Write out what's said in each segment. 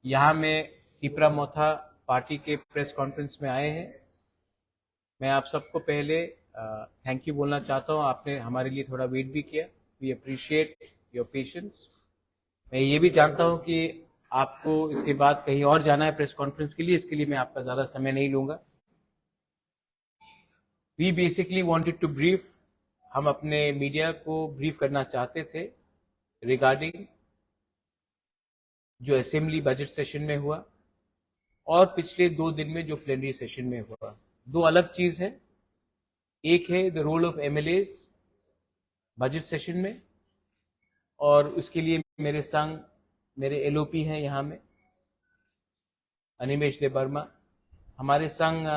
यहाँ में तीपरा मोथा पार्टी के प्रेस कॉन्फ्रेंस में आए हैं। मैं आप सबको पहले थैंक यू बोलना चाहता हूँ। आपने हमारे लिए थोड़ा वेट भी किया। We appreciate your patience. मैं ये भी जानता हूँ कि आपको इसके बाद कहीं और जाना है प्रेस कॉन्फ्रेंस के लिए, इसके लिए मैं आपका ज़्यादा समय नहीं लूँगा। We basically wanted to brief, हम अपने मीडिया को ब्रीफ करना चाहते थे रिगार्डिंग जो असेंबली बजट सेशन में हुआ और पिछले 2 दिन में जो प्लेनरी सेशन में हुआ। 2 अलग चीज है। एक है the role of MLAs budget session में, और उसके लिए मेरे संग मेरे एलओपी हैं यहाँ में, अनिमेश देव वर्मा। हमारे संग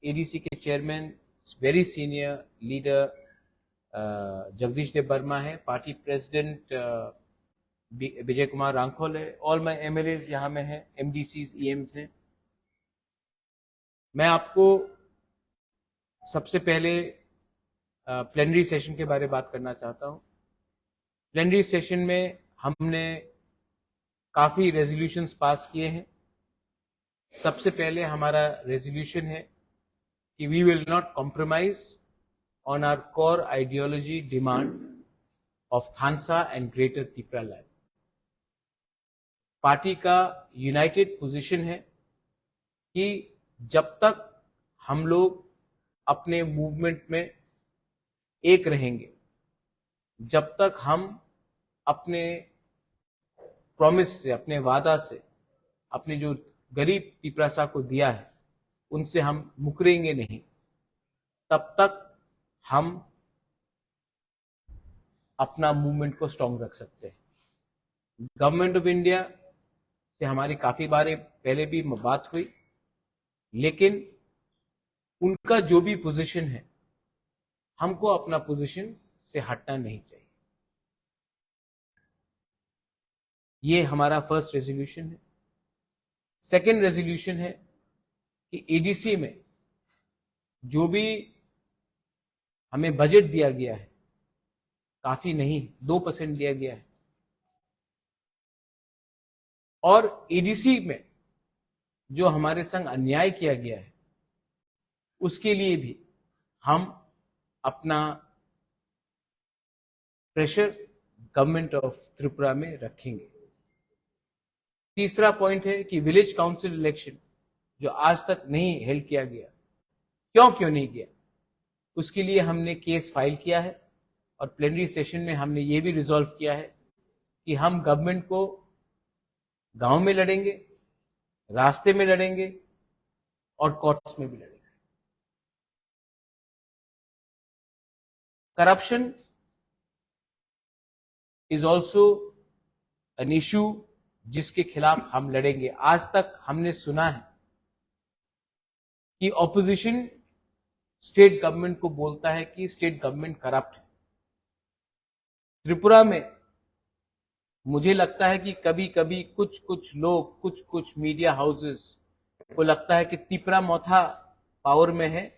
एडीसी के chairman very senior leader Jagdish Dev Verma है, पार्टी प्रेसिडेंट विजय कुमार रांखोल है, ऑल माई एमएलएज यहाँ में है, एमडीसीज ईएम्स हैं। मैं आपको सबसे पहले प्लेनरी सेशन के बारे में बात करना चाहता हूँ। प्लेनरी सेशन में हमने काफी रेजोल्यूशंस पास किए हैं। सबसे पहले हमारा रेजोल्यूशन है कि we will not compromise on our core ideology demand of Thansa and greater Tipraland. Party का यूनाइटेड पोजीशन है कि जब तक हम लोग अपने मूवमेंट में एक रहेंगे, जब तक हम अपने प्रॉमिस से, अपने वादा से, अपने जो गरीब तिपरासा को दिया है उनसे हम मुकरेंगे नहीं, तब तक हम अपना मूवमेंट को स्ट्रांग रख सकते हैं। गवर्नमेंट ऑफ इंडिया से हमारी काफी बार पहले भी बात हुई, लेकिन उनका जो भी पोजीशन है, हमको अपना पोजीशन से हटना नहीं चाहिए। ये हमारा फर्स्ट रेजोल्यूशन है। सेकेंड रेजोल्यूशन है कि एडीसी में जो भी हमें बजट दिया गया है, काफी नहीं, 2% दिया गया है, और एडीसी में जो हमारे संग अन्याय किया गया है उसके लिए भी हम अपना प्रेशर गवर्नमेंट ऑफ त्रिपुरा में रखेंगे। तीसरा पॉइंट है कि विलेज काउंसिल इलेक्शन जो आज तक नहीं हेल्ड किया गया, क्यों नहीं किया, उसके लिए हमने केस फाइल किया है, और प्लेनरी सेशन में हमने ये भी रिजॉल्व किया है कि हम गवर्नमेंट को गांव में लड़ेंगे, रास्ते में लड़ेंगे और कोर्ट्स में भी लड़ेंगे। Corruption is also an issue जिसके खिलाफ हम लड़ेंगे। आज तक हमने सुना है कि ऑपोजिशन स्टेट गवर्नमेंट को बोलता है कि स्टेट गवर्नमेंट करप्ट है। त्रिपुरा में मुझे लगता है कि कभी कभी कुछ लोग, कुछ मीडिया हाउसेस को लगता है कि तिपरा मोथा पावर में है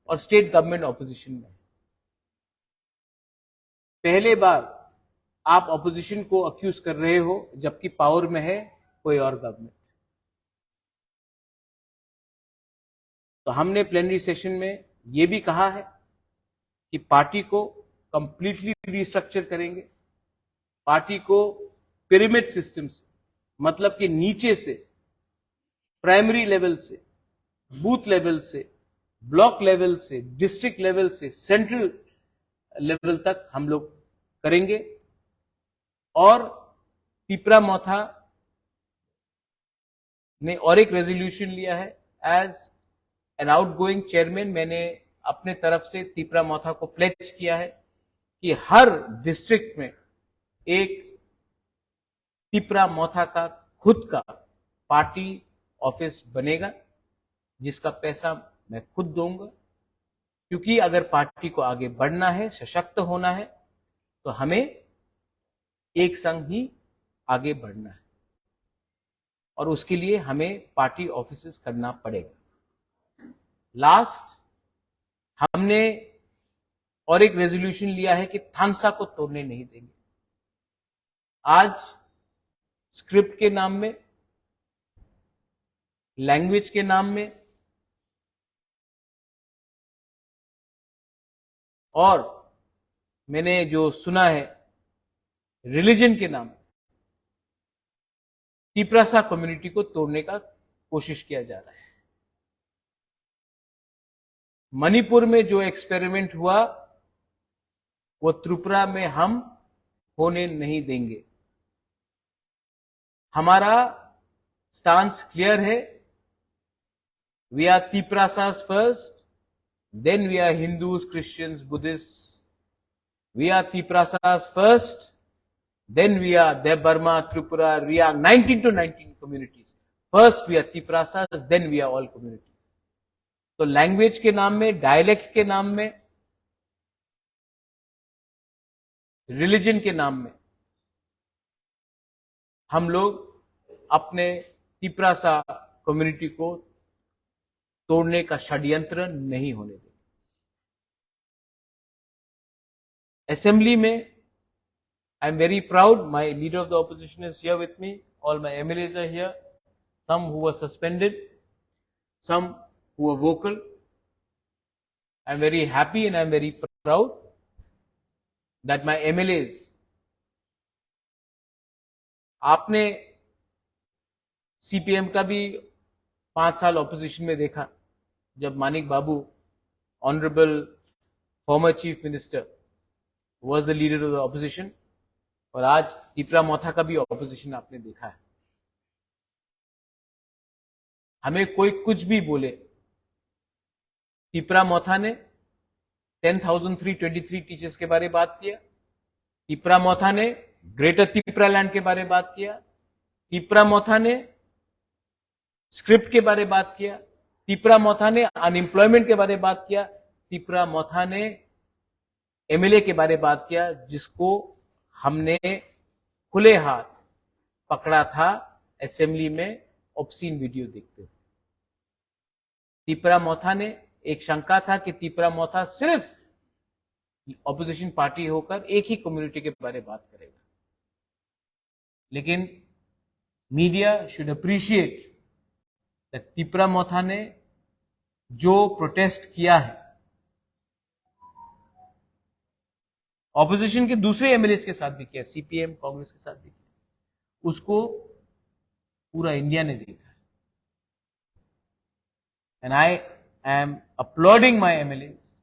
और स्टेट गवर्नमेंट ऑपोजिशन में है। पहले बार आप ऑपोजिशन को अक्यूज कर रहे हो जबकि पावर में है कोई और गवर्नमेंट। तो हमने प्लेनरी सेशन में यह भी कहा है कि पार्टी को कंप्लीटली रिस्ट्रक्चर करेंगे, पार्टी को पिरामिड सिस्टम से, मतलब कि नीचे से, प्राइमरी लेवल से, बूथ लेवल से, ब्लॉक लेवल से, डिस्ट्रिक्ट लेवल से, सेंट्रल लेवल तक हम लोग करेंगे। और तिपरा मोथा ने और एक रेजोल्यूशन लिया है। एज एन आउटगोइंग चेयरमैन मैंने अपने तरफ से तिपरा मोथा को प्लेज किया है कि हर डिस्ट्रिक्ट में एक तिपरा मोथा का खुद का पार्टी ऑफिस बनेगा, जिसका पैसा मैं खुद दूंगा, क्योंकि अगर पार्टी को आगे बढ़ना है, सशक्त होना है, तो हमें एक संग ही आगे बढ़ना है, और उसके लिए हमें पार्टी ऑफिसेस करना पड़ेगा। लास्ट, हमने और एक रेजोल्यूशन लिया है कि थानसा को तोड़ने नहीं देंगे। आज स्क्रिप्ट के नाम में लैंग्वेज के नाम में और मैंने जो सुना है रिलीजन के नाम तिपरासा कम्युनिटी को तोड़ने का कोशिश किया जा रहा है। मणिपुर में जो एक्सपेरिमेंट हुआ वो त्रिपुरा में हम होने नहीं देंगे। हमारा स्टांस क्लियर है, we are Tiprasas first, then we are Hindus, Christians, Buddhist. We are Tiprasas first, then we are Dev-Burma, Tripura, we are 19 to 19 communities. First we are Tiprasas, then we are all communities. तो language के नाम में, dialect के नाम में, religion के नाम में हम लोग अपने तिपरासा कम्युनिटी को तोड़ने का षड्यंत्र नहीं होने देंगे। असेंबली में I am very proud. My leader of the opposition is here with me. All my MLAs are here. Some who were suspended, some who were vocal. I am very happy and I am very proud that my MLAs, आपने CPM का भी 5 साल opposition में देखा, जब Manik babu, honourable former chief minister, was the leader of the opposition. और आज तिपरा मोथा का भी ऑपोजिशन आपने देखा है। हमें कोई कुछ भी बोले, तिपरा मोथा ने 10,323 टीचर्स के बारे में बात किया, तिपरा मोथा ने ग्रेटर तिपरा लैंड के बारे में बात किया, तिपरा मोथा ने स्क्रिप्ट के बारे में बात किया, तिपरा मोथा ने अनएम्प्लॉयमेंट के बारे में बात किया, तिपरा मोथा ने एमएलए के बारे में बात किया जिसको हमने खुले हाथ पकड़ा था असेंबली में ऑब्सीन वीडियो देखते हुए। तिपरा मोथा ने एक शंका था कि तिपरा मोथा सिर्फ ऑपोजिशन पार्टी होकर एक ही कम्युनिटी के बारे में बात करेगा, लेकिन media should appreciate that Tipra Motha ने जो प्रोटेस्ट किया है ऑपोजिशन के दूसरे एमएलए के साथ भी किया, सीपीएम कांग्रेस के साथ भी किया, उसको पूरा इंडिया ने देखा। And I am applauding my MLAs,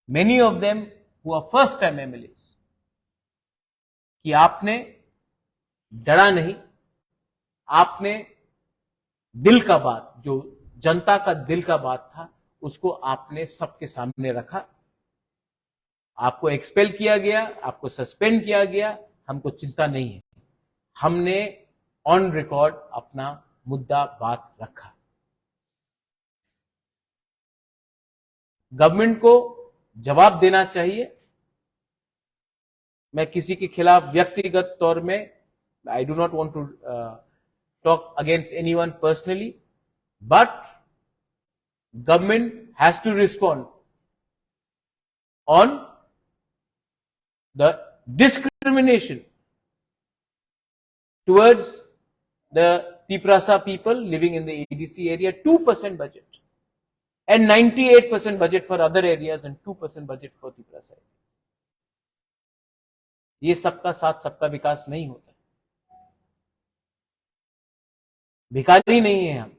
many of them who are first time MLAs, कि आपने डरा नहीं, आपने दिल का बात, जो जनता का दिल का बात था, उसको आपने सबके सामने रखा। आपको एक्सपेल किया गया, आपको सस्पेंड किया गया, हमको चिंता नहीं है, हमने ऑन रिकॉर्ड अपना मुद्दा बात रखा। गवर्नमेंट को जवाब देना चाहिए। मैं किसी के खिलाफ व्यक्तिगत तौर में, I do not want to talk against anyone personally, but government has to respond on the discrimination towards the Tiprasa people living in the ADC area, 2% budget and 98% budget for other areas and 2% budget for Tiprasa areas. ये सबका साथ सबका विकास नहीं होता। भिखारी नहीं है हम,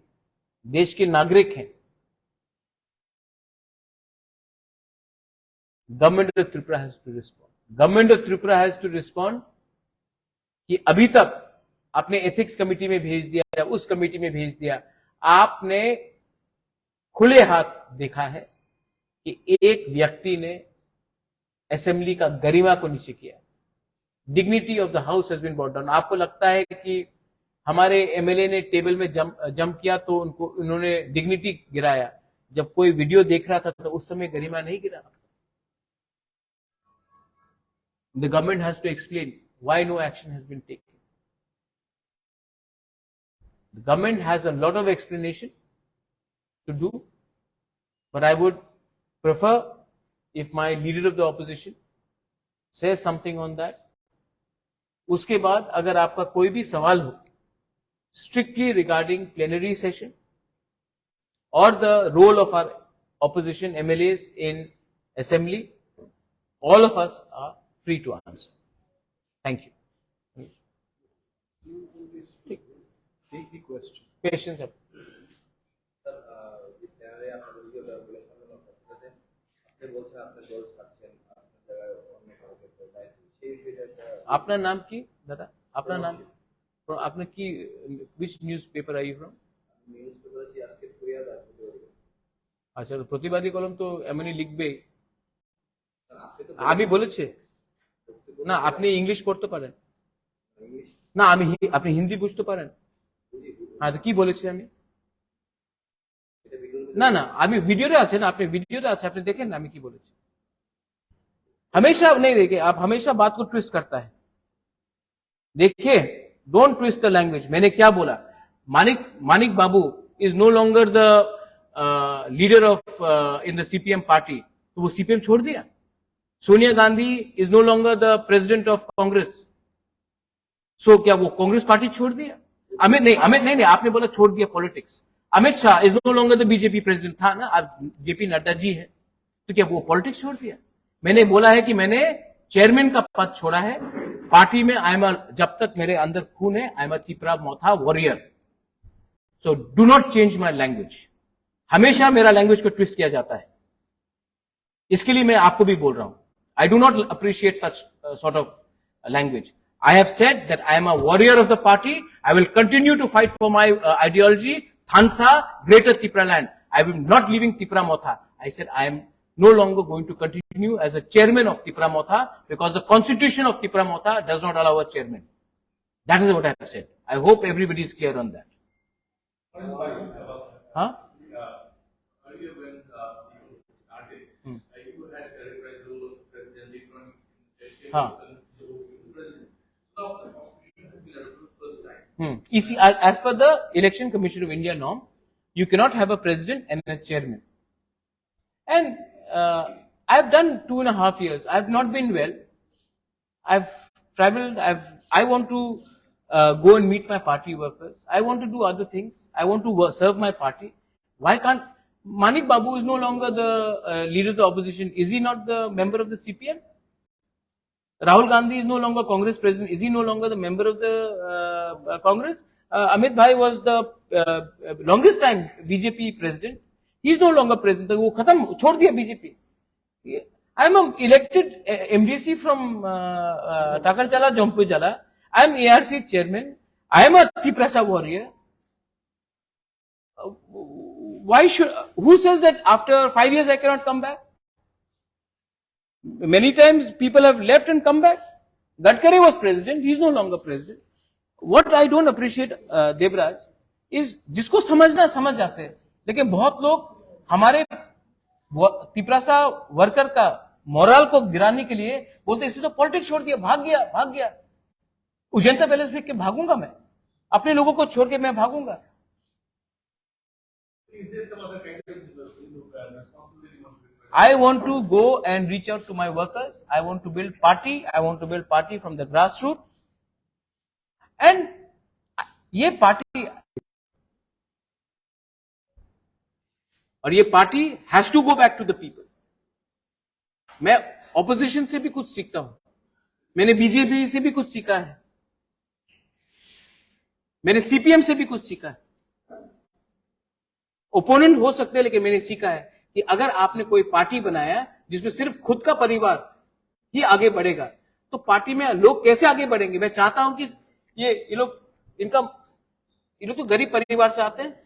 देश के नागरिक हैं। Government of Tripura has to respond. Government of Tripura has to respond कि अभी तक आपने एथिक्स कमेटी में भेज दिया, उस कमेटी में भेज दिया, आपने खुले हाथ देखा है कि एक व्यक्ति ने असेंबली का गरिमा को नीचे किया। Dignity of the house has been brought down. आपको लगता है कि हमारे एमएलए ने टेबल में जंप किया तो उन्होंने डिग्निटी गिराया? जब कोई वीडियो देख रहा था तो उस समय गरिमा नहीं गिरा। The government has to explain why no action has been taken. The government has a lot of explanation to do, but I would prefer if my leader of the opposition says something on that. उसके बाद अगर आपका कोई भी सवाल हो strictly regarding plenary session or the role of our opposition MLAs in assembly, all of us are free to answer. Thank you. Take the question. Questions? Sir, আপনার নাম কি দাদা? আপনার নাম? আপনি কি which newspaper are you from? আচ্ছা, প্রতিবাদী কলম তো এমনই লিখবে। আমি বলেছি না আপনি ইংলিশ পড়তে পারেন না, আপনি হিন্দি বুঝতে পারেন? হ্যাঁ, তো কি বলেছি আমি? না না, আমি ভিডিওতে আছে না, আপনি ভিডিওতে আছে, আপনি देखें ना আমি কি বলেছি। हमेशा नहीं देखिए, आप हमेशा बात को ट्विस्ट करता है। देखिए, डोंट ट्विस्ट द लैंग्वेज। मैंने क्या बोला? Manik babu is no longer the leader of in the CPM party, तो वो सीपीएम छोड़ दिया। Sonia Gandhi is no longer the president of Congress, so क्या वो कांग्रेस पार्टी छोड़ दिया? अमित नहीं, आपने बोला छोड़ दिया politics. Amit Shah is no longer the BJP president, था ना, अब जेपी नड्डा जी है, तो क्या वो पॉलिटिक्स छोड़ दिया? मैंने बोला है कि मैंने चेयरमैन का पद छोड़ा है पार्टी में। जब तक मेरे अंदर खून है, I am a Tipra Motha warrior. So do not change my language. हमेशा मेरा लैंग्वेज को ट्विस्ट किया जाता है, इसके लिए मैं आपको भी बोल रहा हूं। आई do not appreciate such sort of language. I have said that I am a warrior of the party. I will continue to fight for my ideology, Thansa, Greater Tipra land. I will not leaving Tipra Motha. I said I am no longer going to continue as a chairman of Tipra Motha because the constitution of Tipra Motha does not allow a chairman. That is what I have said. I hope everybody is clear on that. Huh? Earlier when you started, you had characterized the role of President Huh. First time. As per the Election Commission of India norm, you cannot have a president and a chairman. And I've done 2.5 years. I've not been well. I've traveled. I want to go and meet my party workers. I want to do other things. I want to serve my party. Why can't Manik Babu is no longer the leader of the opposition? Is he not the member of the CPM? Rahul Gandhi is no longer Congress president. Is he no longer the member of the Congress? Amit Bhai was the longest time BJP president. He is no longer president. वो खत्म छोड़ दिया BJP. I am an elected MDC from Takarchala, Jompujala. I am ARC chairman. I am a Tiprasa warrior. Who says that after 5 years I cannot come back? Many times people have left and come back. Gadkari was president. He is no longer president. What I don't appreciate, Devraj, is जिसको समझना समझ जाते हैं, लेकिन बहुत लोग हमारे Tiprasa worker का मोरल को गिराने के लिए बोलते इसने तो पॉलिटिक्स छोड़ दिया, भाग गया। उजंता पैलेस फेंक के भागूंगा मैं? अपने लोगों को छोड़ के मैं भागूंगा? I want to go and reach out to my workers. I want to build party. I want to build party from the grassroots. And ये party has to go back to the people. मैं opposition से भी कुछ सीखता हूं. मैंने BJP से भी कुछ सीखा है. मैंने सीपीएम से भी कुछ सीखा है. ओपोनेंट हो सकते हैं, लेकिन मैंने सीखा है कि अगर आपने कोई पार्टी बनाया जिसमें सिर्फ खुद का परिवार ही आगे बढ़ेगा, तो पार्टी में लोग कैसे आगे बढ़ेंगे? मैं चाहता हूं कि ये लोग तो गरीब परिवार से आते हैं,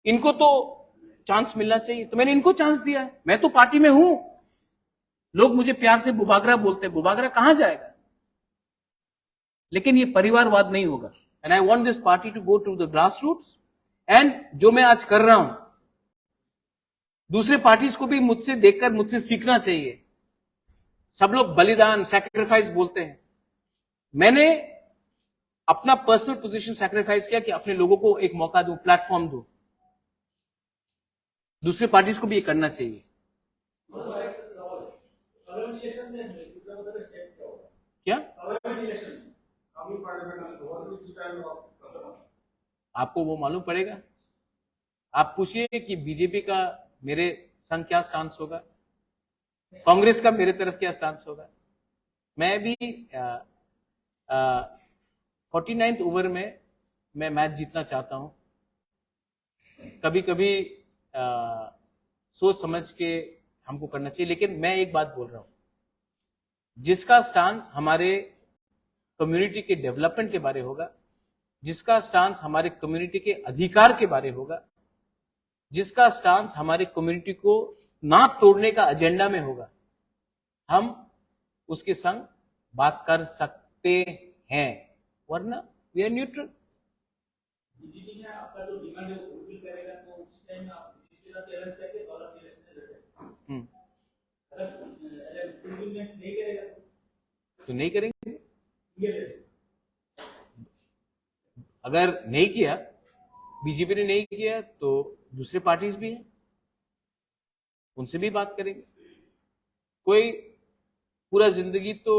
इनको तो चांस मिलना चाहिए, तो मैंने इनको चांस दिया है। मैं तो पार्टी में हूं। लोग मुझे प्यार से बुबागरा बोलते हैं, बुबागरा कहां जाएगा? लेकिन ये परिवारवाद नहीं होगा। And I want this party to go to the grass roots. And जो मैं आज कर रहा हूं, दूसरे पार्टीज को भी मुझसे देखकर मुझसे सीखना चाहिए। सब लोग बलिदान, सैक्रिफाइस बोलते हैं। मैंने अपना पर्सनल पोजीशन सैक्रिफाइस किया कि अपने लोगों को एक मौका दो, प्लेटफॉर्म दो। दूसरे पार्टीज को भी ये करना चाहिए। क्या coming parliament, what will stand of Pradhan? आपको वो मालूम पड़ेगा। आप पूछिए कि बीजेपी का मेरे संग क्या स्टांस होगा, कांग्रेस का मेरे तरफ क्या स्टांस होगा। मैं भी 49th ओवर में मैं मैच जीतना चाहता हूं। कभी कभी सोच समझ के हमको करना चाहिए, लेकिन मैं एक बात बोल रहा हूं, जिसका स्टांस हमारे कम्युनिटी के डेवलपमेंट के बारे होगा, जिसका स्टांस हमारे कम्युनिटी के अधिकार के बारे होगा, जिसका स्टांस हमारे कम्युनिटी को ना तोड़ने का एजेंडा में होगा, हम उसके संग बात कर सकते हैं, वरना वी आर न्यूट्रल। बीजेपी ने आपका जो डिमांड है वो फुलफिल करेगा तो उस टाइम आप बीजेपी का अलायंस करके और आप इलेक्शन में लड़ सकते हैं। अगर फुलफिलमेंट नहीं करेगा तो नहीं करेंगे। ये लड़ेगा। अगर नहीं किया, बीजेपी ने नहीं किया, तो दूसरे पार्टीज भी हैं, उनसे भी बात करेंगे। कोई पूरा जिंदगी तो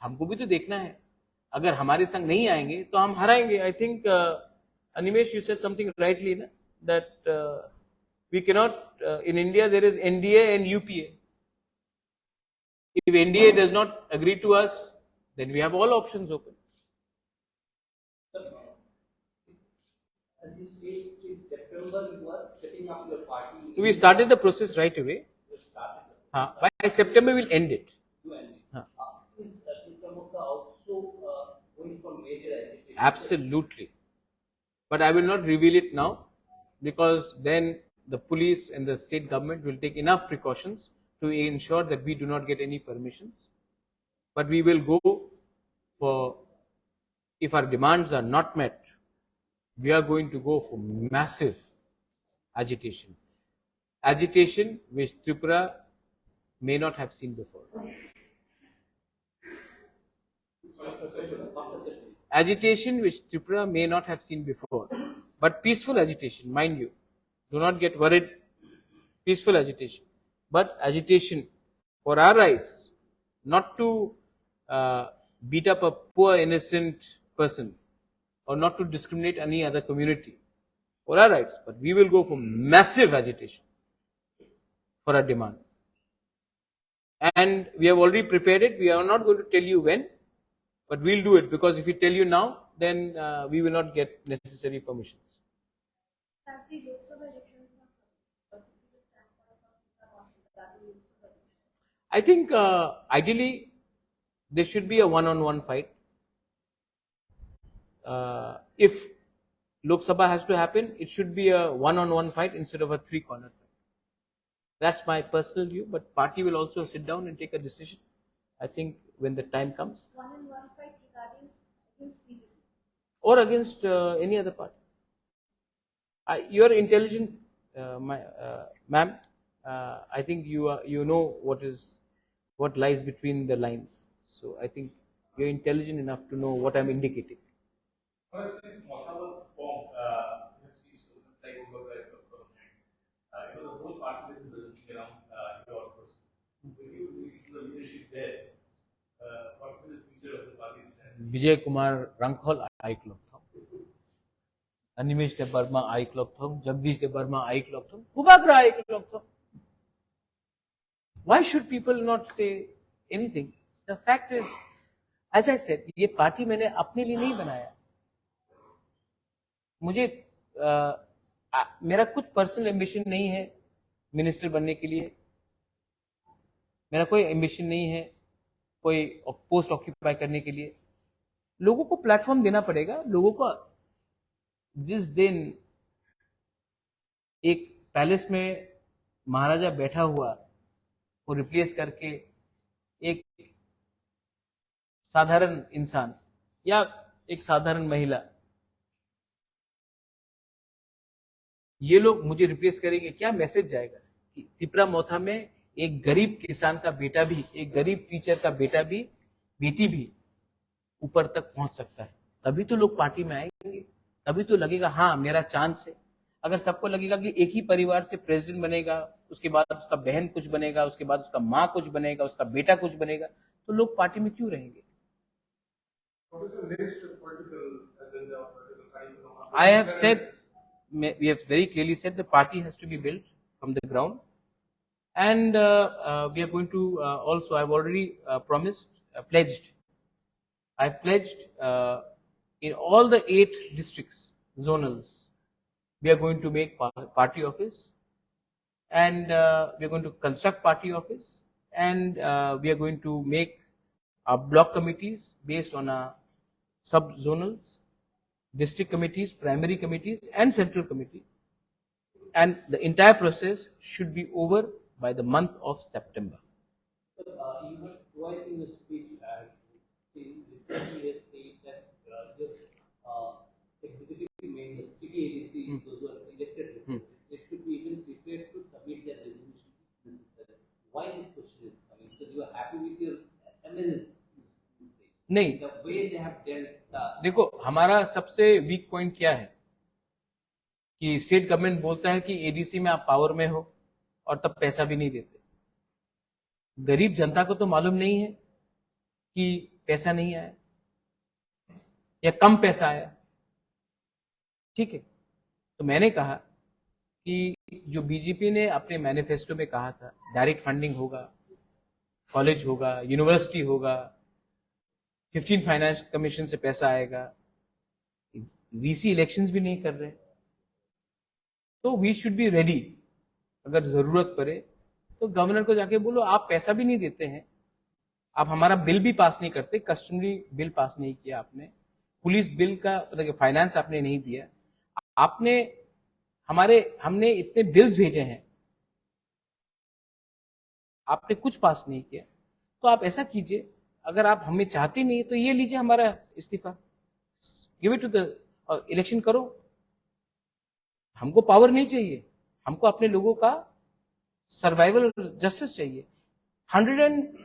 हमको भी तो देखना है। अगर हमारे संग नहीं आएंगे तो हम हराएंगे। I think Animesh, you said something rightly ना, that we cannot in India there is NDA and UPA. If NDA does not agree to us, then we have all options open. As you say, in September you are setting up your party. We started the process right away. You started the By September we'll end it. you and me. Huh. Is Tipramoka also going for major agitation? Absolutely. But I will not reveal it now, because then the police and the state government will take enough precautions to ensure that we do not get any permissions. But we will go for, if our demands are not met, we are going to go for massive agitation. Agitation which Tripura may not have seen before. Agitation which Tripura may not have seen before. But peaceful agitation, mind you. Do not get worried. Peaceful agitation. But agitation for our rights, not to beat up a poor innocent person, or not to discriminate any other community, for our rights. But we will go for massive agitation for our demand. And we have already prepared it. We are not going to tell you when, but we'll do it, because if we tell you now, then we will not get necessary permissions. I think ideally there should be a one-on-one fight. If Lok Sabha has to happen, it should be a one-on-one fight instead of a three-corner fight. That's my personal view, but party will also sit down and take a decision, I think, when the time comes. One-on-one fight regarding against BJP. Or against any other party. You are intelligent, ma'am. I think you know what lies between the lines. So I think you're intelligent enough to know what I'm indicating. Since Motha was formed, she students like the whole party is building around your person. When you listen to the leadership there, what will the future of the party stand? Vijay Kumar Rankhol Aiklokthong, Animesh De Burma Aiklokthong, Jagdish De Burma Aiklokthong, Kubagra Aiklokthong. Why should people not say anything? The fact is, as I said, ये party मैंने अपने लिए नहीं बनाया। मुझे मेरा कुछ personal ambition नहीं है मिनिस्टर बनने के लिए। मेरा कोई एम्बिशन नहीं है कोई पोस्ट ऑक्यूपाई करने के लिए। लोगों को प्लेटफॉर्म देना पड़ेगा। लोगों को जिस दिन एक पैलेस में महाराजा बैठा हुआ को रिप्लेस करके एक साधारण इंसान या एक साधारण महिला, ये लोग मुझे रिप्लेस करेंगे, क्या मैसेज जाएगा कि तिपरा मोथा में एक गरीब किसान का बेटा भी, एक गरीब टीचर का बेटा भी, बेटी भी ऊपर तक पहुंच सकता है। तभी तो लोग पार्टी में आएंगे, तभी तो लगेगा हाँ मेरा चांस है। अगर सबको लगेगा कि एक ही परिवार से प्रेसिडेंट बनेगा, उसके बाद उसका बहन कुछ बनेगा, उसके बाद उसका माँ कुछ बनेगा, उसका बेटा कुछ बनेगा, तो लोग पार्टी में क्यों रहेंगे? What is the next political agenda or political curriculum? I have said, we have very clearly said the party has to be built from the ground, and we are going to also. I've already promised, pledged. I've pledged in all the 8 districts, zonals, we are going to make party office, and we are going to construct party office, and we are going to make our block committees based on our sub zonals, district committees, primary committees, and central committee, and the entire process should be over by the month of September. Sir, you were twice in your speech recently have said that your executive members, PDADC, those who are elected, they should be even prepared to submit their resolution if necessary. Why this question is coming? Because you are happy with your MLs, you say. नहीं, The way they have dealt. देखो हमारा सबसे weak point क्या है कि state government बोलता है कि एडीसी में आप पावर में हो और तब पैसा भी नहीं देते। गरीब जनता को तो मालूम नहीं है कि पैसा नहीं आया या कम पैसा आया, ठीक है। तो मैंने कहा कि जो बीजेपी ने अपने मैनिफेस्टो में कहा था डायरेक्ट फंडिंग होगा, कॉलेज होगा, यूनिवर्सिटी होगा, 15 फाइनेंस कमीशन से पैसा आएगा, वीसी इलेक्शंस भी नहीं कर रहे, तो वी शुड बी रेडी। अगर जरूरत पड़े तो गवर्नर को जाके बोलो आप पैसा भी नहीं देते हैं, आप हमारा बिल भी पास नहीं करते, कस्टमरी बिल पास नहीं किया आपने, पुलिस बिल का मतलब फाइनेंस आपने नहीं दिया, आपने हमने इतने बिल्स भेजे हैं, आपने कुछ पास नहीं किया। तो आप ऐसा कीजिए, अगर आप हमें चाहते नहीं तो ये लीजिए हमारा इस्तीफा, give it to the election करो। हमको पावर नहीं चाहिए, हमको अपने लोगों का सर्वाइवल जस्टिस चाहिए। 100 and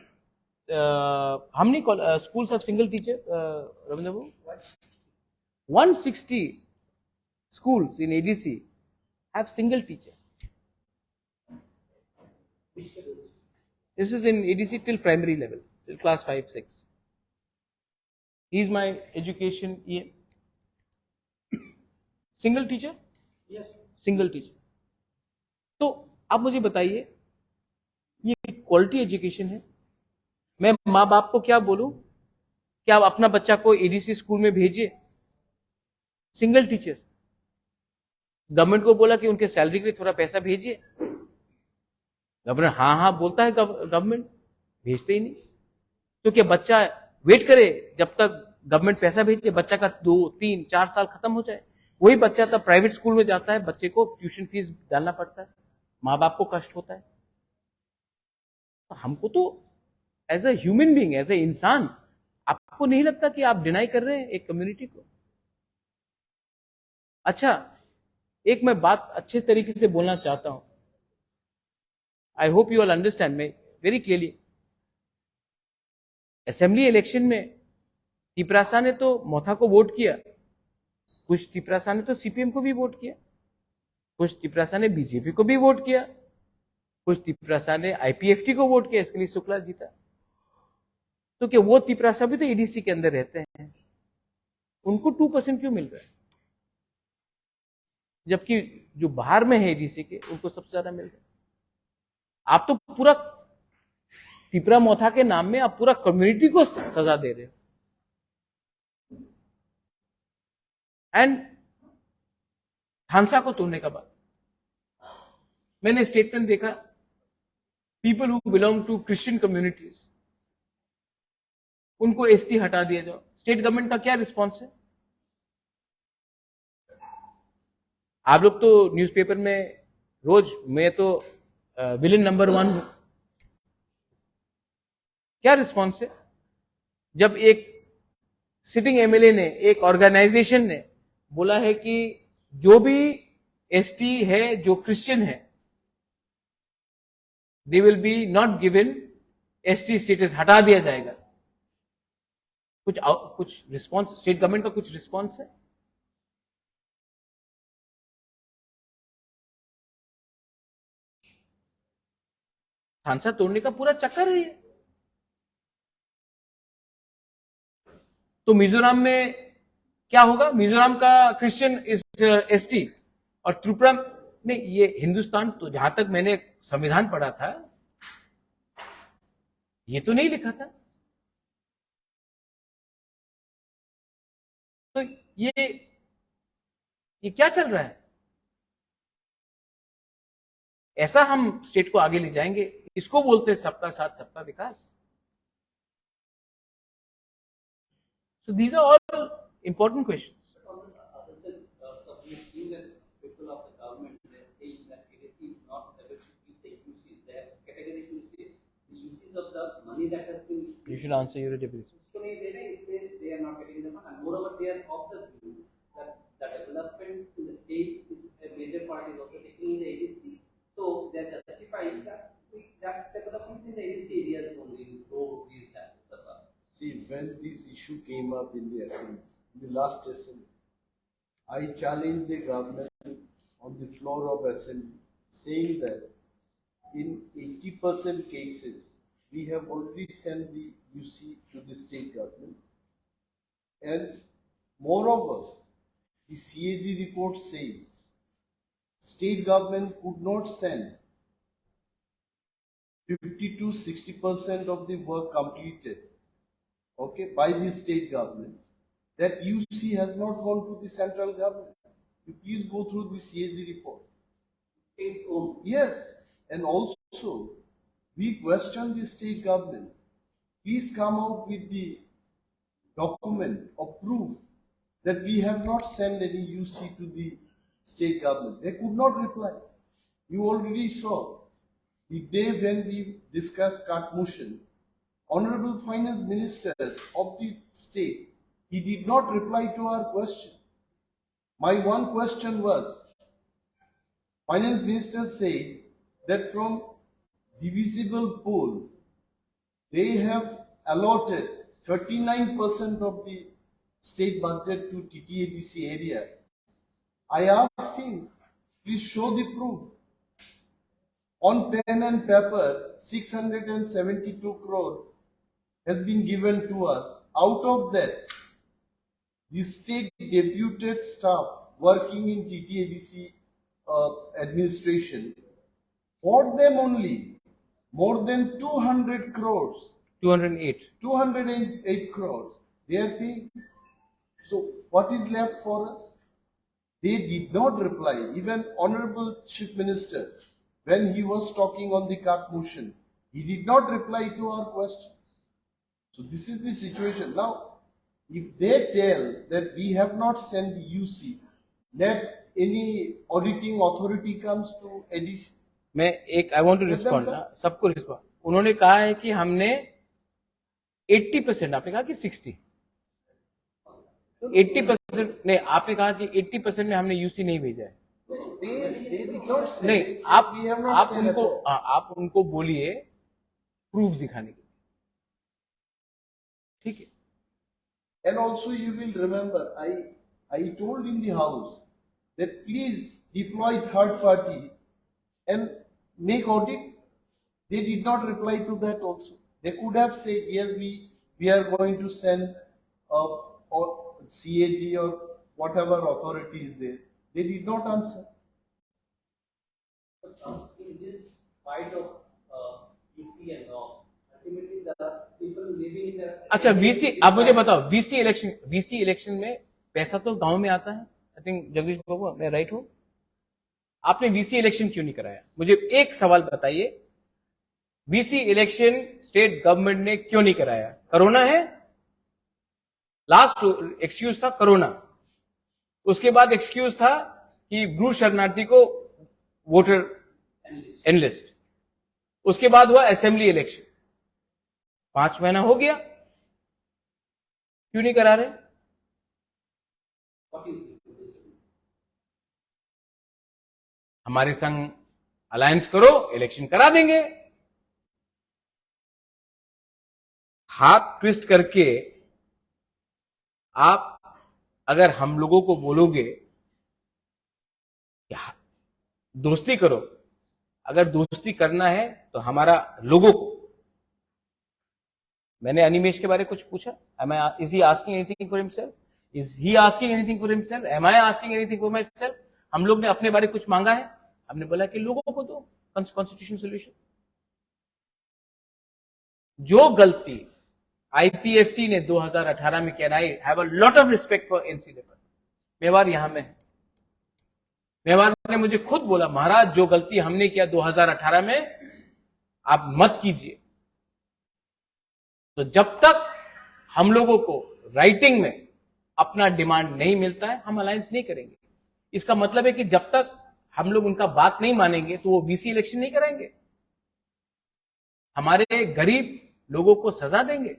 how many schools have single teacher, Ravindra Babu? 160 schools in ADC have single teacher. This is in ADC till primary level, till class 5, 6. He is my education EM. Single teacher? Yes. Single teacher. तो आप मुझे बताइए, ये quality education है? मैं माँ बाप को क्या बोलूं कि आप अपना बच्चा को एडीसी स्कूल में भेजिए, सिंगल टीचर। गवर्नमेंट को बोला कि उनके सैलरी के लिए थोड़ा पैसा भेजिए, गवर्नर हाँ बोलता है, गवर्नमेंट भेजते ही नहीं। तो क्या बच्चा वेट करे जब तक गवर्नमेंट पैसा भेजे, बच्चा का 2, 3, 4 साल खत्म हो जाए, वही बच्चा तब प्राइवेट स्कूल में जाता है, बच्चे को ट्यूशन फीस डालना पड़ता है, माँ बाप को कष्ट होता है। हमको तो as a human being, as a इंसान, आपको नहीं लगता कि आप डिनाई कर रहे हैं एक कम्युनिटी को? अच्छा, एक मैं बात अच्छे तरीके से बोलना चाहता हूं, I hope you all understand me very clearly. Assembly election में तिपरासा ने तो मोथा को वोट किया, कुछ तिपरासा ने तो सीपीएम को भी वोट किया, कुछ तिपरासा ने बीजेपी को भी वोट किया, कुछ तिपरासा ने आईपीएफटी को वोट किया, इसके लिए शुक्ला जीता। तो क्या वो तिपरासा भी तो एडीसी के अंदर रहते हैं, उनको 2% क्यों मिल रहा है, जबकि जो बाहर में है एडीसी के उनको सबसे ज्यादा मिल रहा है? आप तो पूरा तिपरा मोथा के नाम में आप पूरा कम्युनिटी को सजा दे रहे हो। एंड थानसा को तोड़ने का बात, मैंने स्टेटमेंट देखा, people who belong to Christian communities, उनको एसटी हटा दिया जाओ। स्टेट गवर्नमेंट का क्या रिस्पॉन्स है? आप लोग तो न्यूज़पेपर में रोज, मैं तो विलेन नंबर 1 हूं, क्या रिस्पॉन्स है? जब एक सिटिंग एमएलए ने, एक ऑर्गेनाइजेशन ने बोला है कि जो भी एसटी है, जो क्रिश्चियन है, they will be not given ST status, हटा दिया जाएगा। कुछ रिस्पॉन्स स्टेट गवर्नमेंट का कुछ रिस्पॉन्स है? थानसा तोड़ने का पूरा चक्कर है ये। तो मिजोरम में क्या होगा? मिजोरम का क्रिश्चियन इस एसटी और त्रिपुरा नहीं, ये हिंदुस्तान, तो जहां तक मैंने संविधान पढ़ा था ये तो नहीं लिखा था। तो ये क्या चल रहा है? ऐसा हम स्टेट को आगे ले जाएंगे? इसको बोलते हैं सबका साथ सबका विकास। So these are all important questions. But on the other side, we have seen that people of the government, they are saying that ADC is not able to keep the UCs. They have categorically said the UCs of the money that has been. You should answer your deputy. So they are not getting the money, and moreover, they are of the view that the development in the state is a major part is also taking in the ADC. So they are justifying that development in the ADC areas only, roads, these, that, etc. See, when this issue came up in the assembly, in the last assembly, I challenged the government on the floor of assembly, saying that in 80% cases, we have already sent the UC to the state government. And moreover, the CAG report says state government could not send 50 to 60% of the work completed, okay, by the state government. That UC has not gone to the central government. You please go through the CAG report. States own. Yes, and also we question the state government. Please come out with the document or proof that we have not sent any UC to the state government. They could not reply. You already saw the day when we discussed Kat motion, Honorable Finance Minister of the state, he did not reply to our question. My one question was, Finance Minister said that from divisible pool, they have allotted 39% of the state budget to TTADC area. I asked him, please show the proof. On pen and paper, 672 crore has been given to us. Out of that, the state deputed staff working in TTADC administration, for them only, more than 200 crores, 208 crores, they are paying. So what is left for us? They did not reply. Even Honorable Chief Minister, when he was talking on the Kat motion, he did not reply to our questions. So this is the situation. Now, if they tell that we have not sent the UC, let any auditing authority comes to ADC. I want to respond, सबको respond. उन्होंने कहा है कि हमने 80%, आपने कहा कि 60, 80% नहीं, आपने कहा कि 80% में हमने यूसी नहीं भेजा है। They did not say. नहीं, They said we have not sent at all. आप उनको बोलिए प्रूफ दिखाने के लिए, ठीक है? And also you will remember, I told in the house that please deploy third party and make audit. They did not reply to that also. They could have said, yes, we are going to send or CAG or whatever authority is there. They did not answer. But in this fight of UC and all, ultimately the people living in the. अच्छा, VC, आप मुझे बताओ, VC election में पैसा तो गांव में आता है। आई थिंक जगदीश बाबू, मैं राइट हूं? आपने वीसी इलेक्शन क्यों नहीं कराया? मुझे एक सवाल बताइए, वीसी इलेक्शन स्टेट गवर्नमेंट ने क्यों नहीं कराया? कोरोना है, लास्ट एक्सक्यूज था कोरोना, उसके बाद एक्सक्यूज था कि ब्रू शरणार्थी को वोटर एनलिस्ट, उसके बाद हुआ असेंबली इलेक्शन, 5 महीना हो गया, क्यों नहीं करा रहे? हमारे संग अलायंस करो, इलेक्शन करा देंगे। हाथ ट्विस्ट करके आप अगर हम लोगों को बोलोगे दोस्ती करो, अगर दोस्ती करना है तो हमारा लोगों को मैंने अनिमेश के बारे में कुछ पूछा? Is he asking anything for himself? Is he asking anything for himself? Am I asking anything for myself? हम लोग ने अपने बारे में कुछ मांगा है? हमने बोला कि लोगों को दो कॉन्स्टिट्यूशन सोल्यूशन। जो गलती IPFT ने 2018 में किया, I have a lot of respect for NCA। Mewar यहां में है, मेवार ने मुझे खुद बोला, महाराज जो गलती हमने किया 2018 में आप मत कीजिए। तो जब तक हम लोगों को राइटिंग में अपना डिमांड नहीं मिलता है, हम अलायंस नहीं करेंगे। इसका मतलब है कि जब तक हम लोग उनका बात नहीं मानेंगे तो वो VC इलेक्शन नहीं कराएंगे, हमारे गरीब लोगों को सजा देंगे।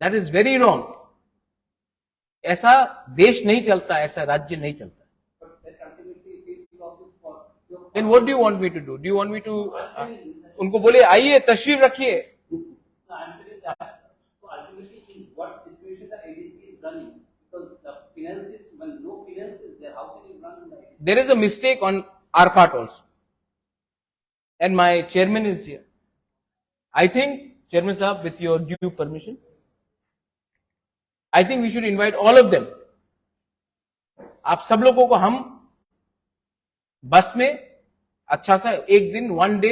That is very wrong. ऐसा देश नहीं चलता, ऐसा राज्य नहीं चलता। Then what do you want me to do? Do you want me to उनको बोले आइए तशरीफ रखिए? No, I'm telling that. So ultimately, in what situation the ADC is running? Because the finances, when no finances there, how can you run the ADC? There is a mistake on our part also, and my chairman is here. I think, Chairman Sahab, with your due permission, I think we should invite all of them. आप सब लोगों को हम बस में अच्छा सा एक दिन 1 डे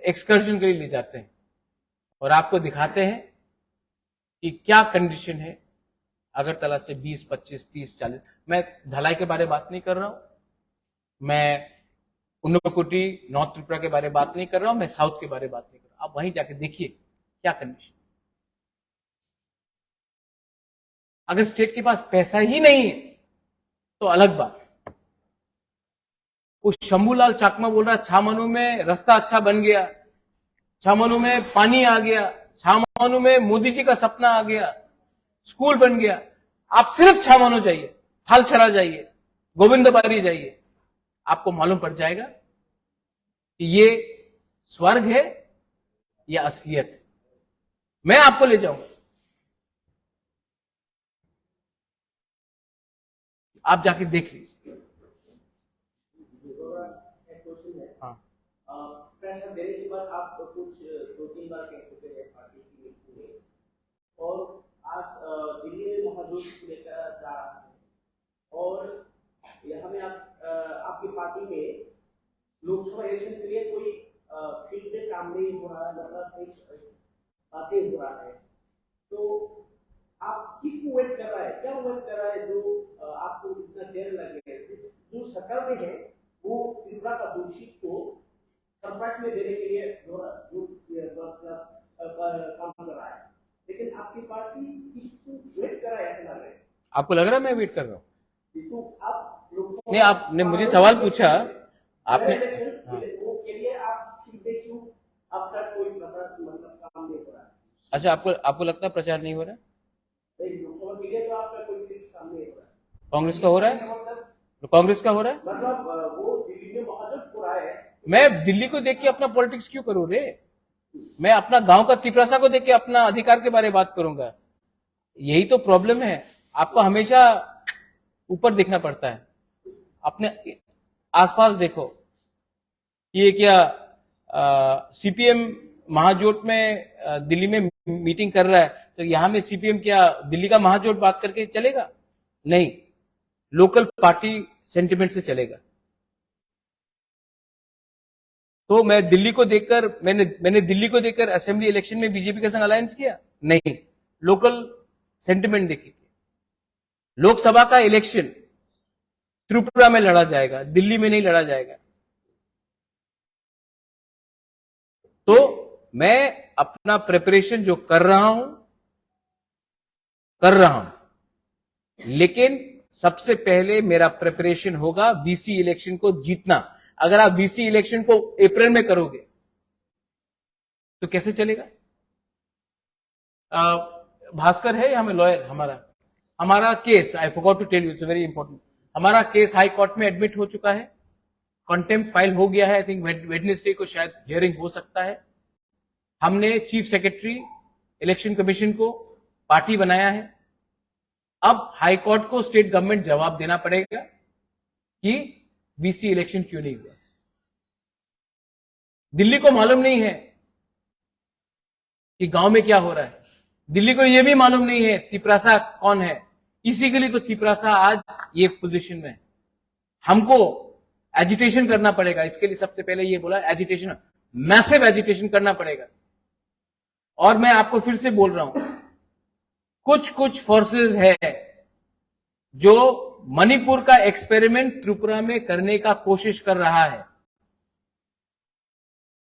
एक्सकर्जन के लिए ले जाते हैं और आपको दिखाते हैं कि क्या कंडीशन है अगरतला से 20, 25, 30, 40। मैं ढलाई के बारे में बात नहीं कर रहा हूं, मैं उन्नकोटी नॉर्थ त्रिपुरा के बारे में बात नहीं कर रहा हूं, मैं साउथ के बारे में बात नहीं कर रहा हूं। आप वहीं जाके देखिए क्या कंडीशन। अगर स्टेट के पास पैसा ही नहीं है तो अलग बात। वो शंभूलाल चाकमा बोल रहा है छामनू में रास्ता अच्छा बन गया, छामनू में पानी आ गया, छामनू में मोदी जी का सपना आ गया, स्कूल बन गया। आप सिर्फ छामनू जाइए, थालछरा जाइए, गोविंदबारी जाइए, आपको मालूम पड़ जाएगा कि ये स्वर्ग है या असलियत है। मैं आपको ले जाऊंगा, आप जाके देख लीजिए। प्रेशर देने के बाद आप कुछ 2-3 बार कह चुके हैं पार्टी की मीटिंग में, और आज दिल्ली में महाजोत लेकर जा रहा है, और यहाँ में आपकी पार्टी में लोकसभा इलेक्शन के लिए कोई फील्ड में काम नहीं हो रहा है, मतलब बातें हो रहा है। तो आप किसको वेट कर रहा है, क्या वेट कर रहा है जो आपको इतना देर लगे? जो सरकार में है वो त्रिपुरा का दोषी को सरप्राइज में देने के लिए काम कर रहा है, लेकिन आपकी पार्टी किसको वेट कर रहा है ऐसा लग रहा है? आपको लग रहा है मैं वेट कर रहा हूं? तो आप नहीं, आपने मुझे सवाल पूछा, आपने वो के लिए आप क्यों आपका कोई मतलब काम नहीं हो रहा है? अच्छा, आपको लगता है प्रचार नहीं हो रहा है? लोकसभा के लिए तो आपका कोई काम नहीं हो रहा है। कांग्रेस का हो रहा है? तो कांग्रेस का हो रहा है? मतलब वो दिल्ली में महाजोत हो रहा है। मैं दिल्ली को देख के अपना पॉलिटिक्स क्यों करूं रे? मैं अपना गांव का तिपरासा को देख के अपना अधिकार के बारे में बात करूंगा। यही तो प्रॉब्लम है, आपको हमेशा ऊपर देखना पड़ता है, अपने आसपास देखो। ये क्या CPM महाजोट में दिल्ली में मीटिंग कर रहा है, तो यहां में CPM क्या दिल्ली का महाजोट बात करके चलेगा? नहीं, लोकल पार्टी सेंटिमेंट से चलेगा। तो मैं दिल्ली को देखकर मैंने दिल्ली को देखकर असेंबली इलेक्शन में बीजेपी के संग अलायंस किया? नहीं, लोकल सेंटिमेंट देखिए। लोकसभा का इलेक्शन त्रिपुरा में लड़ा जाएगा, दिल्ली में नहीं लड़ा जाएगा। तो मैं अपना प्रिपरेशन जो कर रहा हूं, लेकिन सबसे पहले मेरा प्रिपरेशन होगा VC इलेक्शन को जीतना। अगर आप VC इलेक्शन को अप्रैल में करोगे तो कैसे चलेगा? भास्कर है हमें लॉयर, हमारा case, I forgot to tell you, it's very important, हमारा केस हाई कोर्ट में एडमिट हो चुका है, कंटेम्प्ट फाइल हो गया है। आई थिंक वेडनेसडे को शायद हियरिंग हो सकता है। हमने चीफ सेक्रेटरी इलेक्शन कमीशन को पार्टी बनाया है। अब हाई कोर्ट को स्टेट गवर्नमेंट जवाब देना पड़ेगा कि VC इलेक्शन क्यों नहीं हुआ। दिल्ली को मालूम नहीं है कि गांव में क्या हो रहा है। दिल्ली को यह भी मालूम नहीं है तिपरासा कौन है। इसी के लिए तो तिपरासा आज ये पोजीशन में है। हमको एजिटेशन करना पड़ेगा। इसके लिए सबसे पहले ये बोला, एजिटेशन, मैसिव एजिटेशन करना पड़ेगा। और मैं आपको फिर से बोल रहा हूं, कुछ फोर्सेस है जो मणिपुर का एक्सपेरिमेंट त्रिपुरा में करने का कोशिश कर रहा है।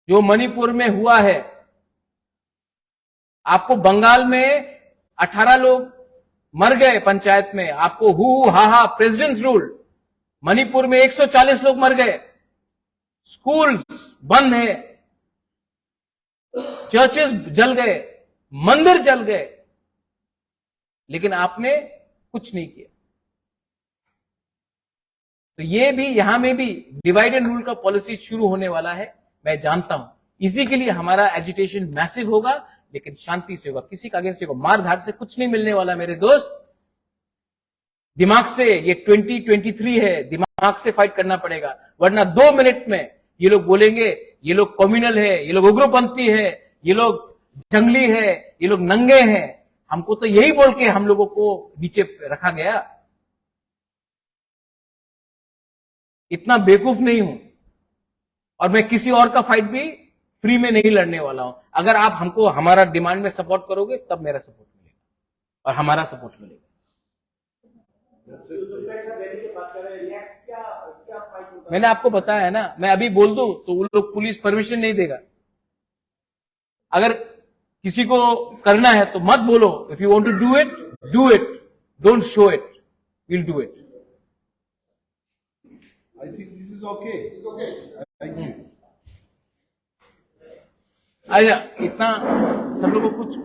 जो मणिपुर में हुआ है, आपको बंगाल में 18 लोग मर गए पंचायत में, आपको हु हा हा प्रेसिडेंट्स रूल। मणिपुर में 140 लोग मर गए, स्कूल्स बंद है, चर्चेस जल गए, मंदिर जल गए, लेकिन आपने कुछ नहीं किया। तो ये भी, यहां में भी डिवाइड एंड रूल का पॉलिसी शुरू होने वाला है, मैं जानता हूं। इसी के लिए हमारा एजिटेशन मैसिव होगा, लेकिन शांति से होगा, किसी का अगेंस्ट होगा। मार धाड़ से कुछ नहीं मिलने वाला मेरे दोस्त। दिमाग से, ये 2023 है, दिमाग से फाइट करना पड़ेगा, वरना 2 मिनट में ये लोग बोलेंगे ये लोग कम्युनल है, ये लोग उग्रपंथी है, ये लोग जंगली है, ये लोग नंगे हैं। हमको तो यही बोल के हम लोगों को नीचे रखा गया। इतना बेवकूफ नहीं हूं, और मैं किसी और का फाइट भी फ्री में नहीं लड़ने वाला हूं। अगर आप हमको हमारा डिमांड में सपोर्ट करोगे तब मेरा सपोर्ट मिलेगा और हमारा सपोर्ट मिलेगा। मैंने आपको बताया है ना, मैं अभी बोल दूं तो वो लोग पुलिस परमिशन नहीं देगा। अगर किसी को करना है तो मत बोलो, if you want to do it, don't show it, will do it. I think this is okay. It's okay. Thank you. अच्छा, इतना सब लोगों को कुछ